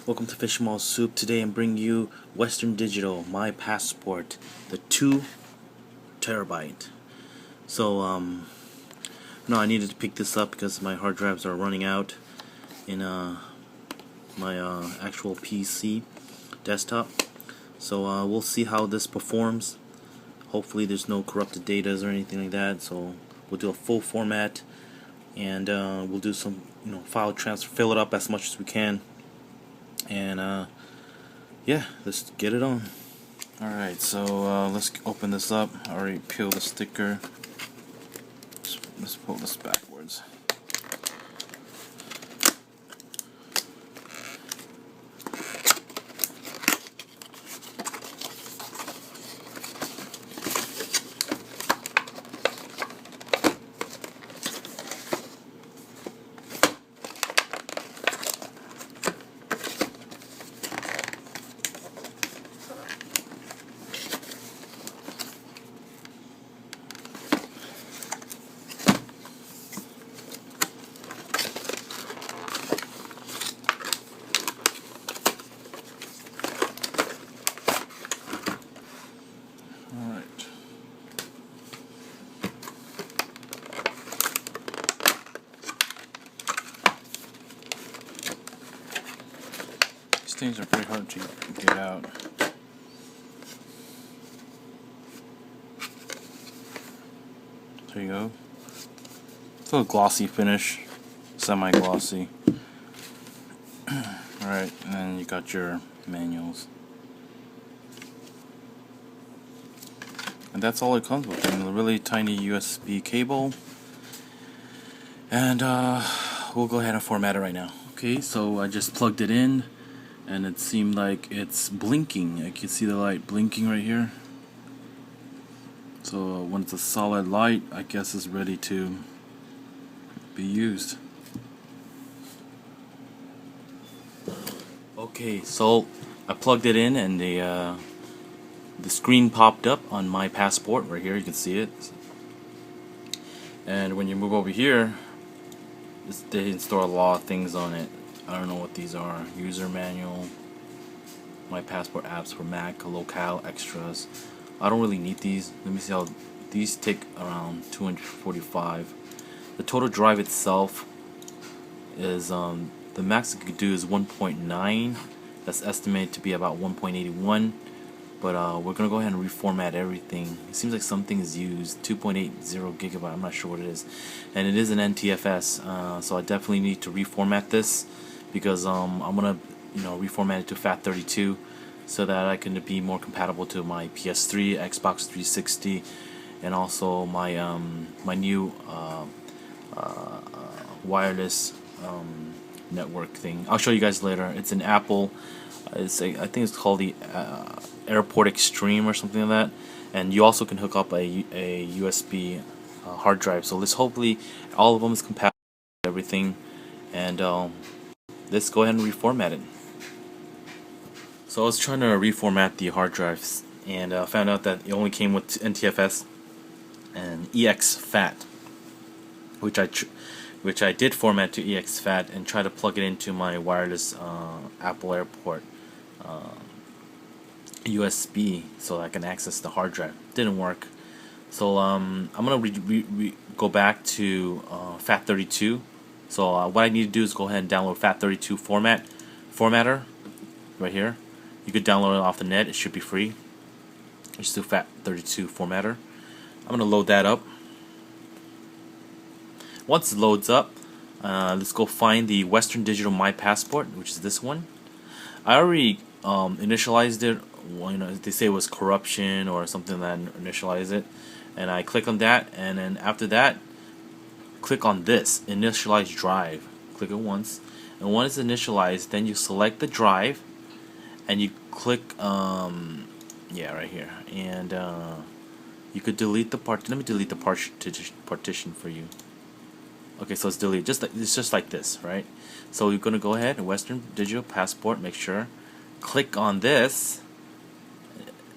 Welcome to Fishmawl Soup. Today I'm bringing you Western Digital, my passport, the 2 terabyte. No, I needed to pick this up because my hard drives are running out in my actual PC desktop. We'll see how this performs. Hopefully there's no corrupted data or anything like that. So we'll do a full format, and we'll do some file transfer, fill it up as much as we can. And yeah, let's get it on. Alright, so let's open this up. I already peeled the sticker. Let's pull this backwards. These things are pretty hard to get out. There you go. It's a little glossy finish, semi-glossy. Alright, and then you got your manuals. And that's all it comes with, and a really tiny USB cable. And we'll go ahead and format it right now. Okay, so I just plugged it in, and it seemed like it's blinking. I can see the light blinking right here. So when it's a solid light, I guess it's ready to be used. Okay, so I plugged it in, and the screen popped up on my passport right here. You can see it. And when you move over here, they install a lot of things on it. I don't know what these are. User manual, my passport apps for Mac, locale, extras. I don't really need these. Let me see how these take around 245. The total drive itself is the max it could do is 1.9. That's estimated to be about 1.81. But we're gonna go ahead and reformat everything. It seems like something is used. 2.80 gigabyte. I'm not sure what it is, and it is an NTFS. So I definitely need to reformat this because I'm gonna reformat it to FAT32 so that I can be more compatible to my ps3, Xbox 360, and also my my new wireless network thing. I'll show you guys later. It's an Apple. I think it's called the Airport Extreme or something like that. And you also can hook up a USB hard drive. So let's hopefully all of them is compatible with everything. And let's go ahead and reformat it. So I was trying to reformat the hard drives, and found out that it only came with NTFS and EXFAT, which I did format to EXFAT and try to plug it into my wireless Apple Airport USB so I can access the hard drive. Didn't work. So I'm gonna go back to FAT32. So what I need to do is go ahead and download FAT32 formatter right here. You could download it off the net. It should be free. Just do FAT32 formatter. I'm gonna load that up. Once it loads up, let's go find the Western Digital My Passport, which is this one. I already initialized it. They say it was corruption or something that initialized it, and I click on that, and then after that, click on this initialize drive. Click it once, and once it's initialized, then you select the drive, and you click yeah, right here, and you could delete the part. Let me delete the partition for you. Okay, so it's deleted. It's just like this, right? So you're gonna go ahead and Western Digital Passport. Make sure, click on this,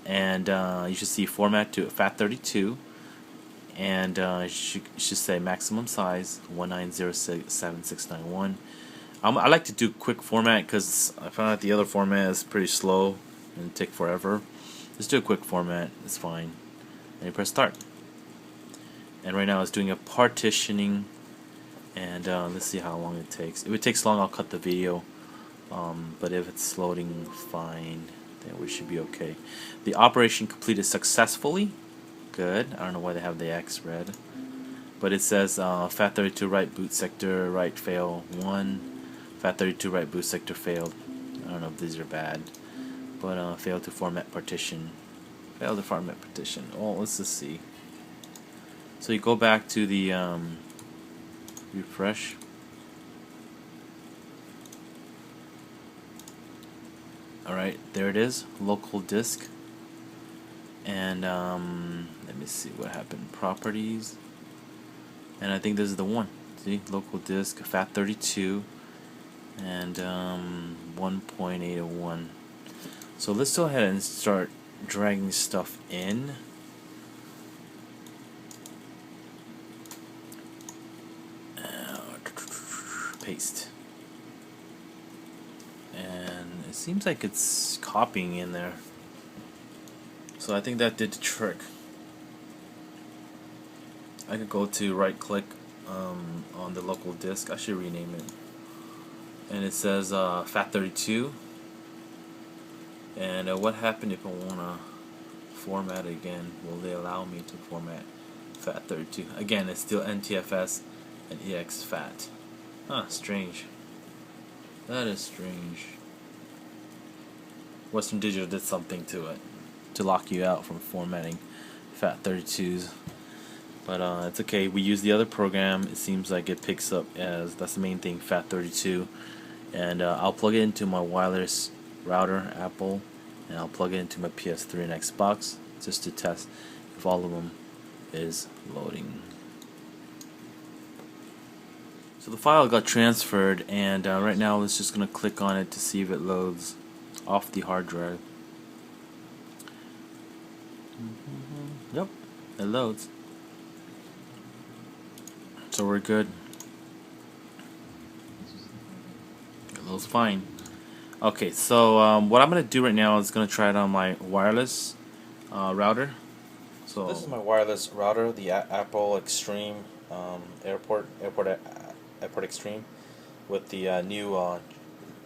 and you should see format to FAT32, and it should say maximum size 1907691. I like to do quick format because I found out the other format is pretty slow and take forever. Just do a quick format, it's fine. And you press start. And right now it's doing a partitioning, and let's see how long it takes. If it takes long, I'll cut the video. But if it's loading fine, then we should be okay. The operation completed successfully. Good. I don't know why they have the X red. But it says FAT32 right boot sector right fail 1. FAT32 right boot sector failed. I don't know if these are bad. But failed to format partition. Failed to format partition. Oh, let's just see. So you go back to the refresh. Alright, there it is. Local disk. And let me see what happened. Properties. And I think this is the one. See, local disk, FAT32, and 1.801. So let's go ahead and start dragging stuff in. Paste. And it seems like it's copying in there. So I think that did the trick. I could go to right click on the local disk. I should rename it. And it says FAT32. And what happened if I want to format again? Will they allow me to format FAT32? Again, it's still NTFS and EXFAT. Huh, strange. That is strange. Western Digital did something to it to lock you out from formatting FAT32s. But it's okay. We use the other program. It seems like it picks up as, that's the main thing, FAT32. And I'll plug it into my wireless router, Apple, and I'll plug it into my ps3 and Xbox just to test if all of them is loading. So the file got transferred, and right now it's just going to click on it to see if it loads off the hard drive. Yep, it loads. So we're good. It loads fine. Okay, so what I'm going to do right now is going to try it on my wireless router. So this is my wireless router, the Apple Extreme Airport Extreme, with the new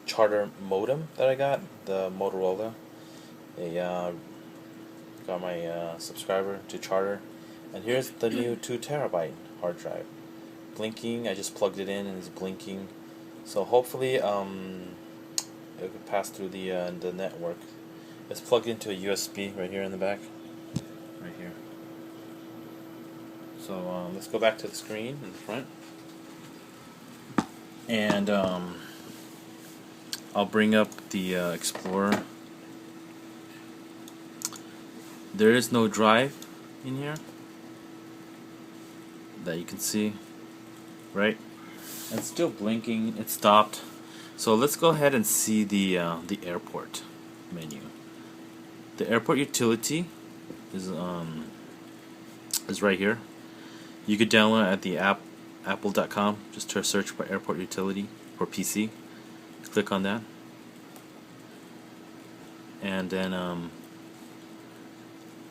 Charter modem that I got, the Motorola. They got my subscriber to Charter, and here's the new 2 terabyte hard drive. Blinking. I just plugged it in and it's blinking. So hopefully it could pass through the network. It's plugged into a USB right here in the back. Right here. So let's go back to the screen in the front. And I'll bring up the Explorer. There is no drive in here that you can see, right? And it's still blinking. It stopped. So let's go ahead and see the airport menu. The airport utility is right here. You could download it at the apple.com. Just to search for airport utility for PC. Click on that, and then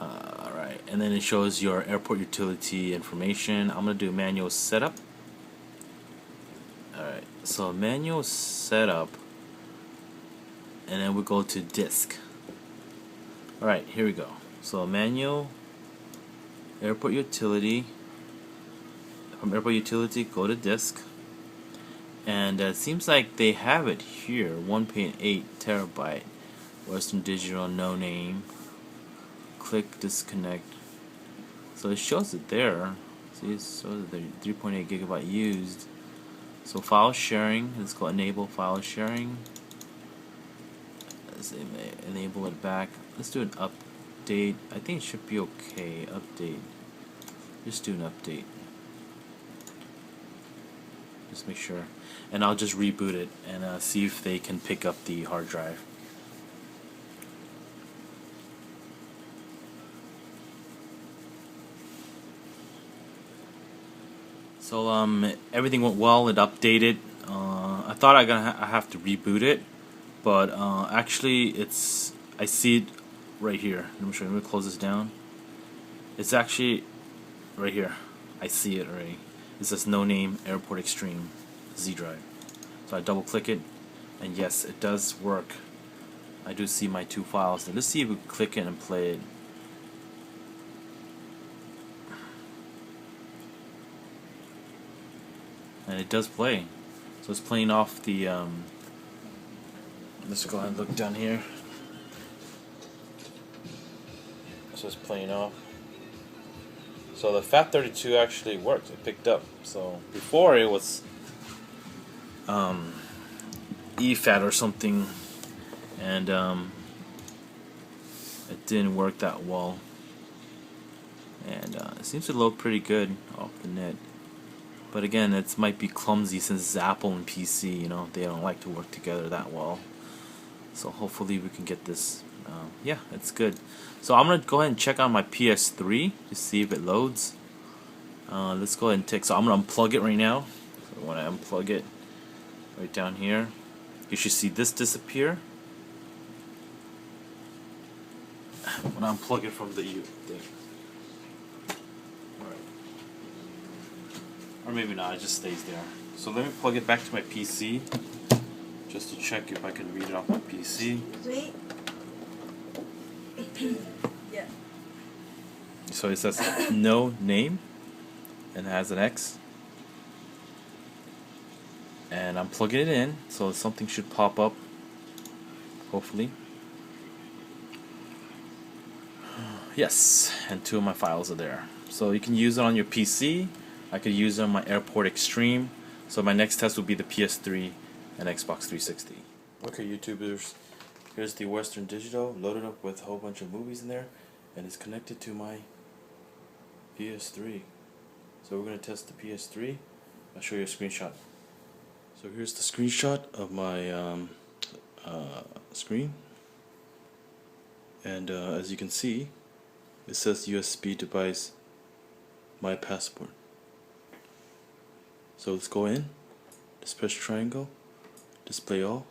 alright, and then it shows your airport utility information. I'm gonna do manual setup. Alright, so manual setup, and then we go to disk. Alright, here we go. So manual airport utility. From airport utility, go to disk. And it seems like they have it here, 1.8 terabyte. Western Digital, no name. Click disconnect. So it shows it there. See, it shows it there, 3.8 gigabyte used. So file sharing, let's go enable file sharing. Let's enable it back. Let's do an update. I think it should be okay. Update. Just do an update. Just make sure. And I'll just reboot it and see if they can pick up the hard drive. So everything went well. It updated. I thought I have to reboot it, but actually I see it right here. Let me show you. Let me close this down. It's actually right here. I see it already. It says no name Airport Extreme Z drive. So I double click it, and yes, it does work. I do see my 2 files. Let's see if we click it and play it. And it does play. So it's playing off the let's go ahead and look down here. So it's playing off. So the FAT32 actually worked. It picked up. So before it was EFAT or something, and it didn't work that well. And it seems to load pretty good off the net. But again, it might be clumsy since it's Apple and PC. You know, they don't like to work together that well. So hopefully we can get this. Yeah, it's good. So I'm gonna go ahead and check on my ps3 to see if it loads. Let's go ahead and take. So I'm gonna unplug it right now. So when I unplug it, right down here, you should see this disappear. When I unplug it from the thing. Alright. Or maybe not, it just stays there. So let me plug it back to my PC just to check if I can read it off my PC. Sweet. Yeah. So it says no name and it has an X. And I'm plugging it in, so something should pop up, hopefully. Yes, and 2 of my files are there. So you can use it on your PC. I could use it on my Airport Extreme. So my next test will be the PS3 and Xbox 360. Okay, YouTubers, here's the Western Digital loaded up with a whole bunch of movies in there, and it's connected to my PS3. So we're going to test the PS3. I'll show you a screenshot. So here's the screenshot of my screen, and as you can see, it says USB device my passport. So let's go in, just press triangle, display all.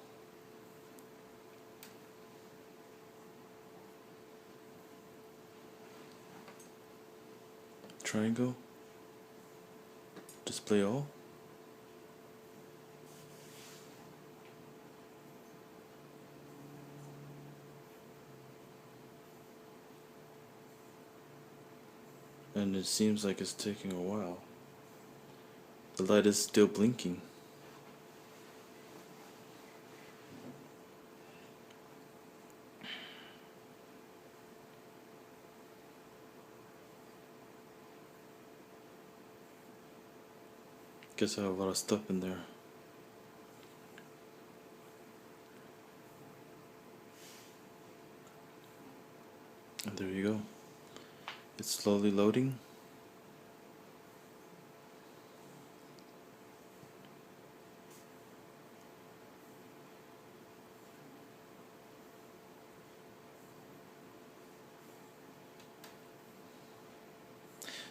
Triangle, display all. And it seems like it's taking a while. The light is still blinking. Guess I have a lot of stuff in there. And there you go. It's slowly loading.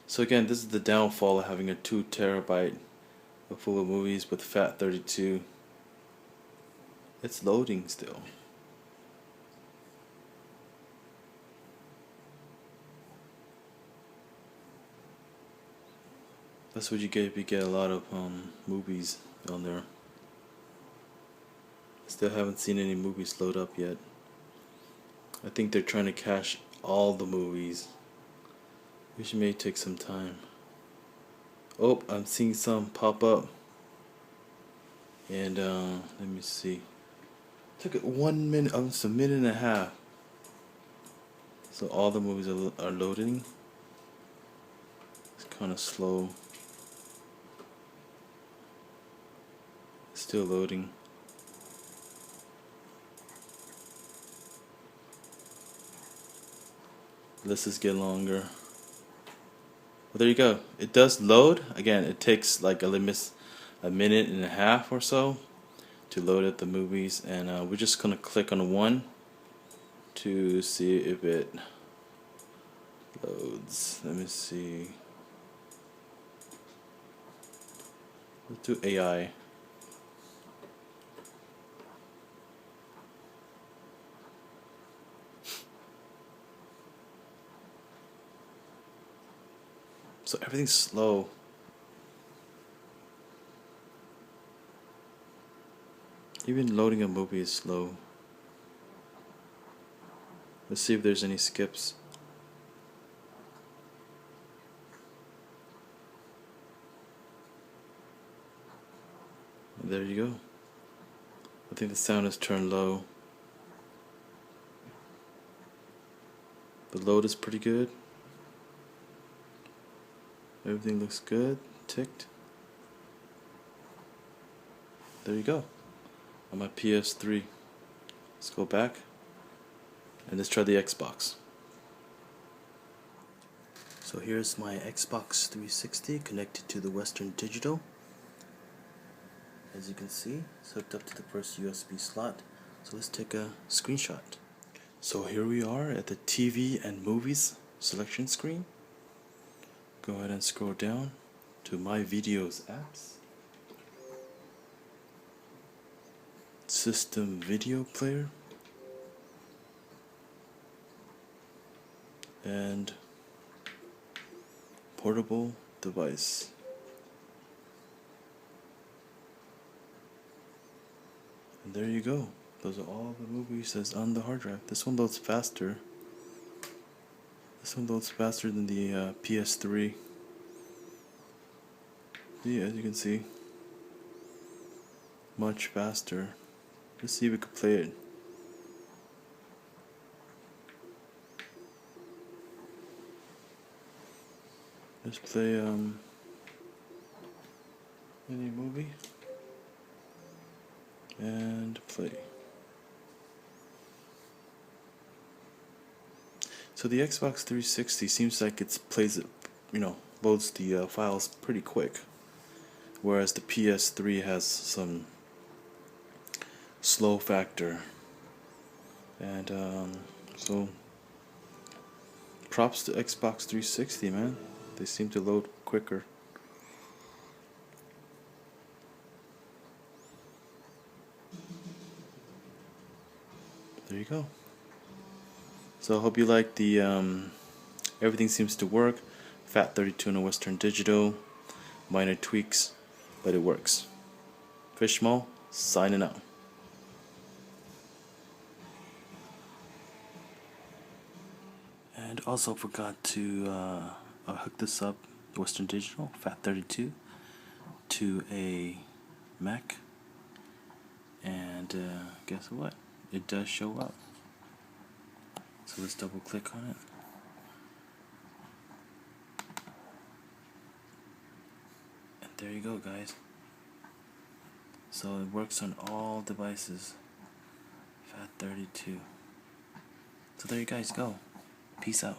So again, this is the downfall of having a 2 terabyte full of movies with FAT32. It's loading still. That's what you get if you get a lot of movies on there. Still haven't seen any movies load up yet. I think they're trying to cache all the movies, which may take some time. Oh, I'm seeing some pop up. And let me see. Took it 1 minute, almost a minute and a half. So all the movies are loading. It's kind of slow. Still loading. Let's just get longer. Well, there you go. It does load. Again, it takes like a minute and a half or so to load up the movies, and we're just gonna click on one to see if it loads. Let me see. Let's do AI. So everything's slow. Even loading a movie is slow. Let's see if there's any skips. There you go. I think the sound is turned low. The load is pretty good. Everything looks good. Ticked. There you go. On my ps3. Let's go back and let's try the Xbox. So here's my Xbox 360 connected to the Western Digital. As you can see, it's hooked up to the first USB slot. So let's take a screenshot. So here we are at the TV and movies selection screen. Go ahead and scroll down to My Videos apps. System video player. And portable device. And there you go. Those are all the movies that's on the hard drive. This one loads faster. This one loads faster than the ps3. Yeah, as you can see, much faster. Let's see if we can play it. Let's play any movie and play. So the Xbox 360 seems like it plays it, loads the files pretty quick, whereas the PS3 has some slow factor. And so props to Xbox 360, man. They seem to load quicker. There you go. So I hope you like the everything seems to work. FAT32 in a Western Digital. Minor tweaks, but it works. Fishmo signing out. And also forgot to hook this up, Western Digital, FAT32, to a Mac. And guess what? It does show up. So let's double click on it. And there you go, guys. So it works on all devices. FAT32. So there you guys go. Peace out.